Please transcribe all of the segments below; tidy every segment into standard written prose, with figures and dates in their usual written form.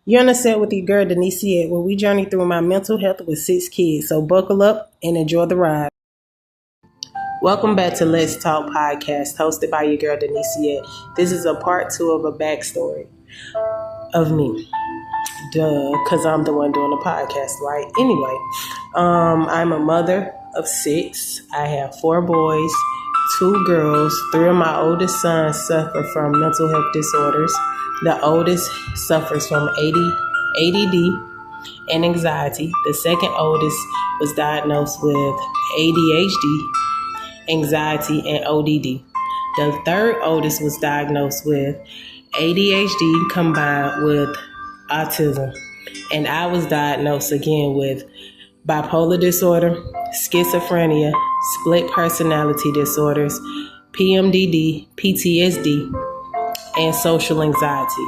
You're on a set with your girl Denise, where we journey through my mental health with 6 kids. So buckle up and enjoy the ride. Welcome back to Let's Talk podcast, hosted by your girl Denise. This is a part 2 of a backstory of me. Duh, because I'm the one doing the podcast, right? Anyway, I'm a mother of 6. I have 4 boys, 2 girls. 3 of my oldest sons suffer from mental health disorders. The oldest suffers from ADD and anxiety. The second oldest was diagnosed with ADHD, anxiety, and ODD. The third oldest was diagnosed with ADHD combined with autism. And I was diagnosed again with bipolar disorder, schizophrenia, split personality disorders, PMDD, PTSD, and social anxiety.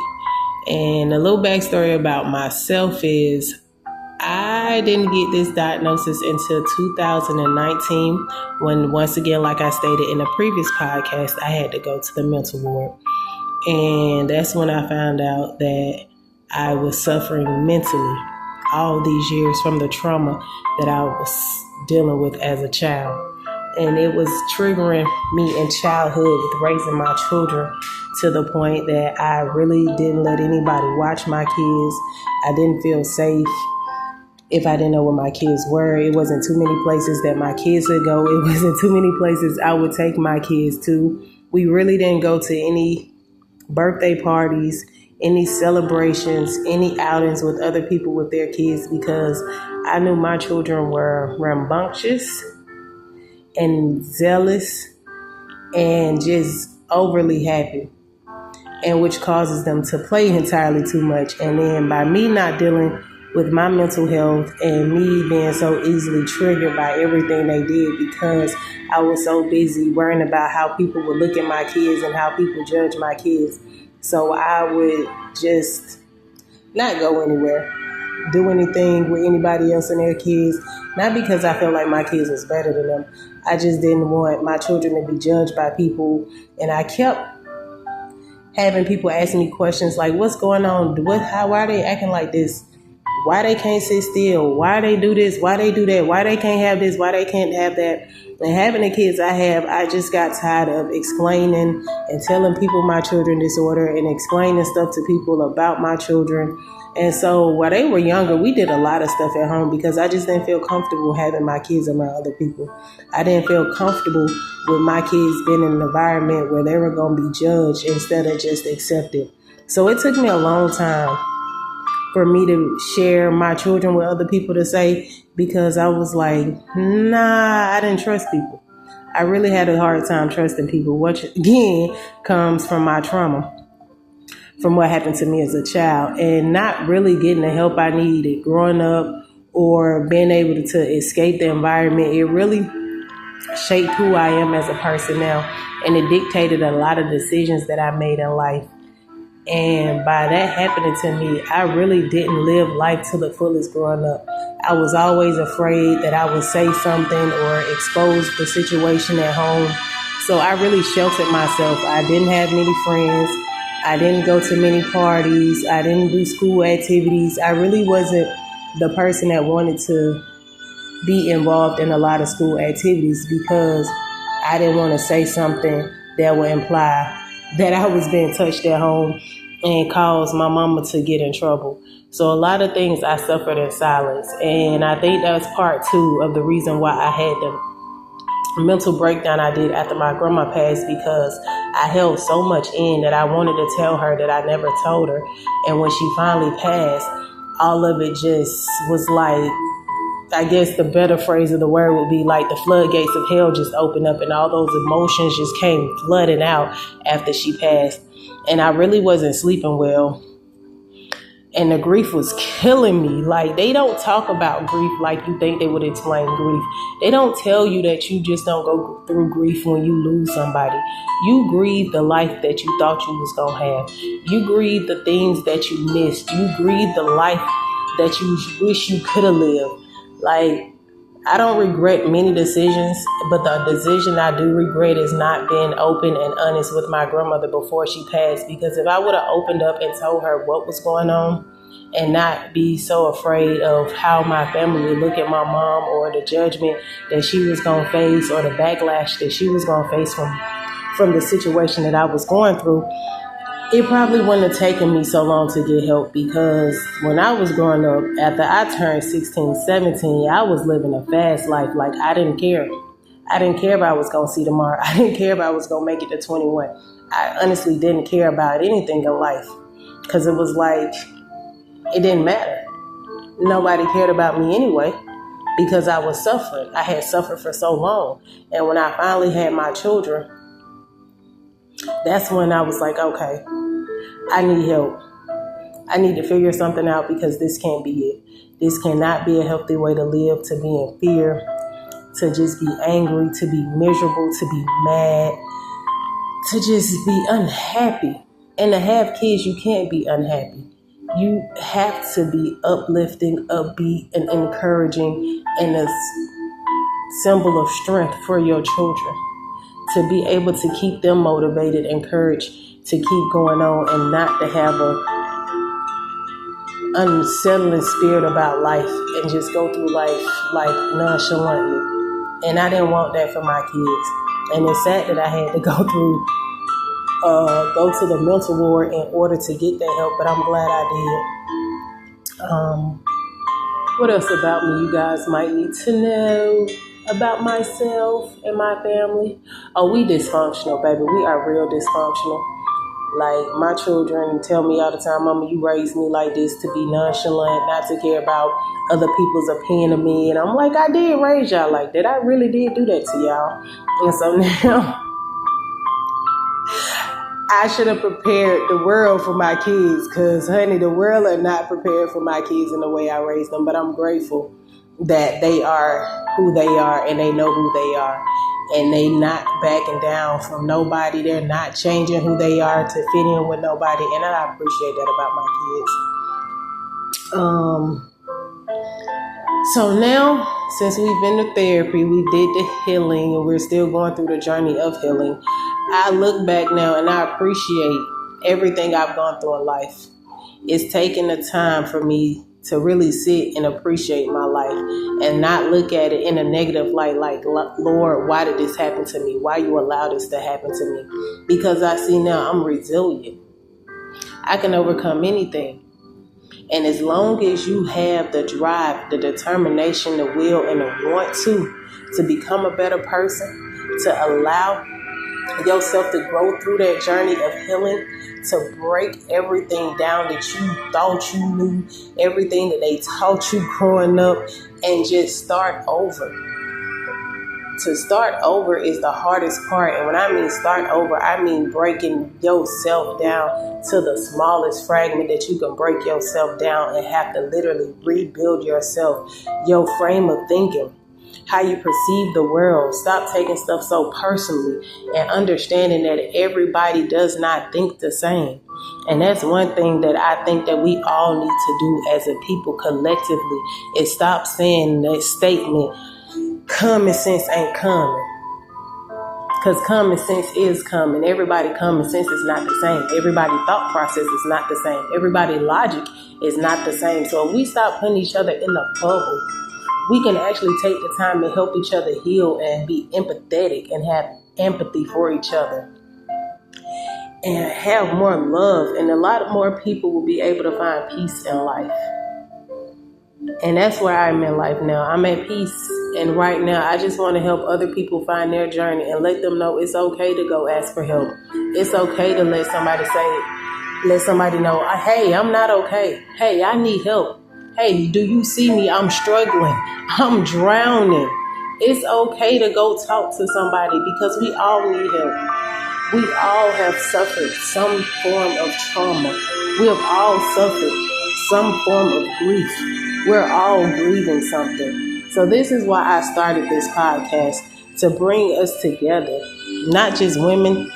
And a little backstory about myself is I didn't get this diagnosis until 2019 when, once again, like I stated in a previous podcast, I had to go to the mental ward. And that's when I found out that I was suffering mentally all these years from the trauma that I was dealing with as a child. And it was triggering me in childhood with raising my children to the point that I really didn't let anybody watch my kids. I didn't feel safe if I didn't know where my kids were. It wasn't too many places that my kids would go. It wasn't too many places I would take my kids to. We really didn't go to any birthday parties, any celebrations, any outings with other people with their kids because I knew my children were rambunctious and zealous and just overly happy, and which causes them to play entirely too much. And then by me not dealing with my mental health and me being so easily triggered by everything they did because I was so busy worrying about how people would look at my kids and how people judge my kids. So I would just not go anywhere, do anything with anybody else and their kids, not because I felt like my kids was better than them. I just didn't want my children to be judged by people. And I kept having people ask me questions like, what's going on? Why are they acting like this? Why they can't sit still? Why they do this? Why they do that? Why they can't have this? Why they can't have that? And having the kids I have, I just got tired of explaining and telling people my children's disorder and explaining stuff to people about my children. And so while they were younger, we did a lot of stuff at home because I just didn't feel comfortable having my kids around other people. I didn't feel comfortable with my kids being in an environment where they were going to be judged instead of just accepted. So it took me a long time for me to share my children with other people to say, because I was like, nah, I didn't trust people. I really had a hard time trusting people, which again comes from my trauma, from what happened to me as a child, and not really getting the help I needed growing up or being able to escape the environment. It really shaped who I am as a person now, and it dictated a lot of decisions that I made in life. And by that happening to me, I really didn't live life to the fullest growing up. I was always afraid that I would say something or expose the situation at home. So I really sheltered myself. I didn't have many friends. I didn't go to many parties. I didn't do school activities. I really wasn't the person that wanted to be involved in a lot of school activities because I didn't want to say something that would imply that I was being touched at home and cause my mama to get in trouble. So a lot of things I suffered in silence. And I think that's part 2 of the reason why I had the mental breakdown I did after my grandma passed, because I held so much in that I wanted to tell her that I never told her. And when she finally passed, all of it just was like, I guess the better phrase of the word would be like the floodgates of hell just opened up and all those emotions just came flooding out after she passed. And I really wasn't sleeping well. And the grief was killing me. Like, they don't talk about grief like you think they would explain grief. They don't tell you that you just don't go through grief when you lose somebody. You grieve the life that you thought you was going to have. You grieve the things that you missed. You grieve the life that you wish you could have lived. Like, I don't regret many decisions, but the decision I do regret is not being open and honest with my grandmother before she passed. Because if I would have opened up and told her what was going on, and not be so afraid of how my family would look at my mom, or the judgment that she was going to face, or the backlash that she was going to face from the situation that I was going through, it probably wouldn't have taken me so long to get help, because when I was growing up, after I turned 16, 17, I was living a fast life. Like, I didn't care. I didn't care if I was going to see tomorrow. I didn't care if I was going to make it to 21. I honestly didn't care about anything in life, because it was like, it didn't matter. Nobody cared about me anyway, because I was suffering. I had suffered for so long. And when I finally had my children, that's when I was like, okay, I need help. I need to figure something out, because this can't be it. This cannot be a healthy way to live, to be in fear, to just be angry, to be miserable, to be mad, to just be unhappy. And to have kids, you can't be unhappy. You have to be uplifting, upbeat, and encouraging, and a symbol of strength for your children, to be able to keep them motivated, encouraged to keep going on, and not to have a unsettling spirit about life and just go through life like nonchalantly. And I didn't want that for my kids. And it's sad that I had to go to the mental ward in order to get that help, but I'm glad I did. What else about me you guys might need to know about myself and my family? Oh, we dysfunctional, baby. We are real dysfunctional. Like, my children tell me all the time, Mama, you raised me like this, to be nonchalant, not to care about other people's opinion of me. And I'm like, I did raise y'all like that. I really did do that to y'all. And so now I should have prepared the world for my kids, because, honey, the world are not prepared for my kids in the way I raised them. But I'm grateful that they are who they are, and they know who they are, and they not backing down from nobody. They're not changing who they are to fit in with nobody, and I appreciate that about my kids. So now, since we've been to therapy, we did the healing, and we're still going through the journey of healing, I look back now and I appreciate everything I've gone through in life. It's taken the time for me to really sit and appreciate my life, and not look at it in a negative light, like, Lord, why did this happen to me? Why you allow this to happen to me? Because I see now I'm resilient. I can overcome anything. And as long as you have the drive, the determination, the will, and the want to become a better person, to allow yourself to grow through that journey of healing, to break everything down that you thought you knew, everything that they taught you growing up, and just start over. To start over is the hardest part. And when I mean start over, I mean breaking yourself down to the smallest fragment that you can break yourself down, and have to literally rebuild yourself, your frame of thinking, how you perceive the world. Stop taking stuff so personally, and understanding that everybody does not think the same. And that's one thing that I think that we all need to do as a people collectively, is stop saying that statement, common sense ain't common. Because common sense is common. Everybody common sense is not the same. Everybody thought process is not the same. Everybody logic is not the same. So if we stop putting each other in a bubble, we can actually take the time to help each other heal, and be empathetic, and have empathy for each other, and have more love. And a lot more people will be able to find peace in life. And that's where I'm in life now. I'm at peace. And right now, I just want to help other people find their journey, and let them know it's okay to go ask for help. It's okay to let somebody know, hey, I'm not okay. Hey, I need help. Hey, do you see me? I'm struggling. I'm drowning. It's okay to go talk to somebody, because we all need help. We all have suffered some form of trauma. We have all suffered some form of grief. We're all grieving something. So this is why I started this podcast, to bring us together, not just women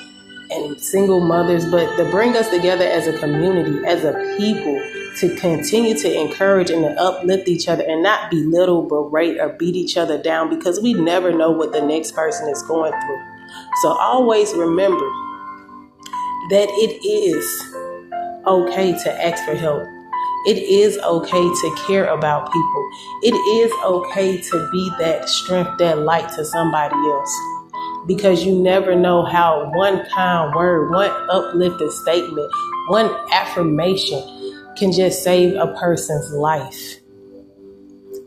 and single mothers, but to bring us together as a community, as a people, to continue to encourage and to uplift each other, and not belittle, berate, or beat each other down, because we never know what the next person is going through. So always remember that it is okay to ask for help. It is okay to care about people. It is okay to be that strength, that light to somebody else. Because you never know how one kind word, one uplifting statement, one affirmation can just save a person's life.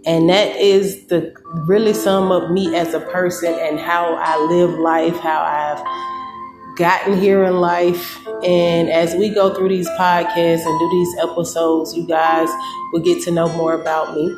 And that is the really sum up me as a person and how I live life, how I've gotten here in life. And as we go through these podcasts and do these episodes, you guys will get to know more about me.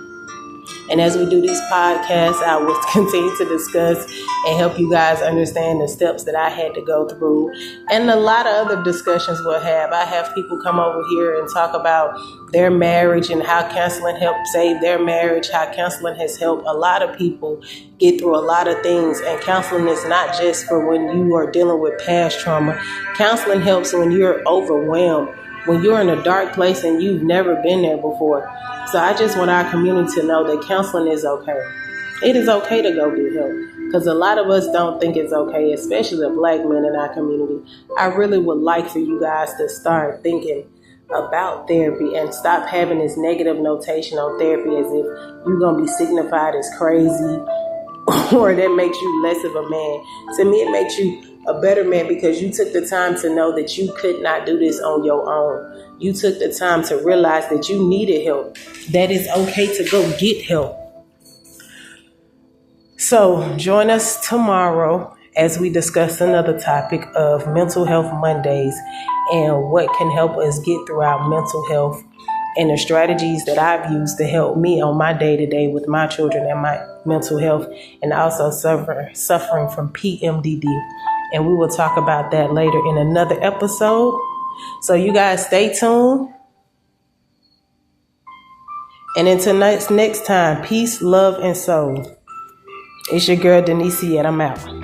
And as we do these podcasts, I will continue to discuss and help you guys understand the steps that I had to go through. And a lot of other discussions we'll have. I have people come over here and talk about their marriage and how counseling helped save their marriage, how counseling has helped a lot of people get through a lot of things. And counseling is not just for when you are dealing with past trauma. Counseling helps when you're overwhelmed, when you're in a dark place and you've never been there before. So I just want our community to know that counseling is okay. It is okay to go get help, because a lot of us don't think it's okay, especially the Black men in our community. I really would like for you guys to start thinking about therapy and stop having this negative notation on therapy as if you're going to be signified as crazy or that makes you less of a man. To me, it makes you a better man because you took the time to know that you could not do this on your own. You took the time to realize that you needed help. That it's okay to go get help. So join us tomorrow as we discuss another topic of Mental Health Mondays and what can help us get through our mental health and the strategies that I've used to help me on my day-to-day with my children and my mental health, and also suffering from PMDD. And we will talk about that later in another episode. So you guys stay tuned. And until next time, peace, love, and soul. It's your girl, Denise, and I'm out.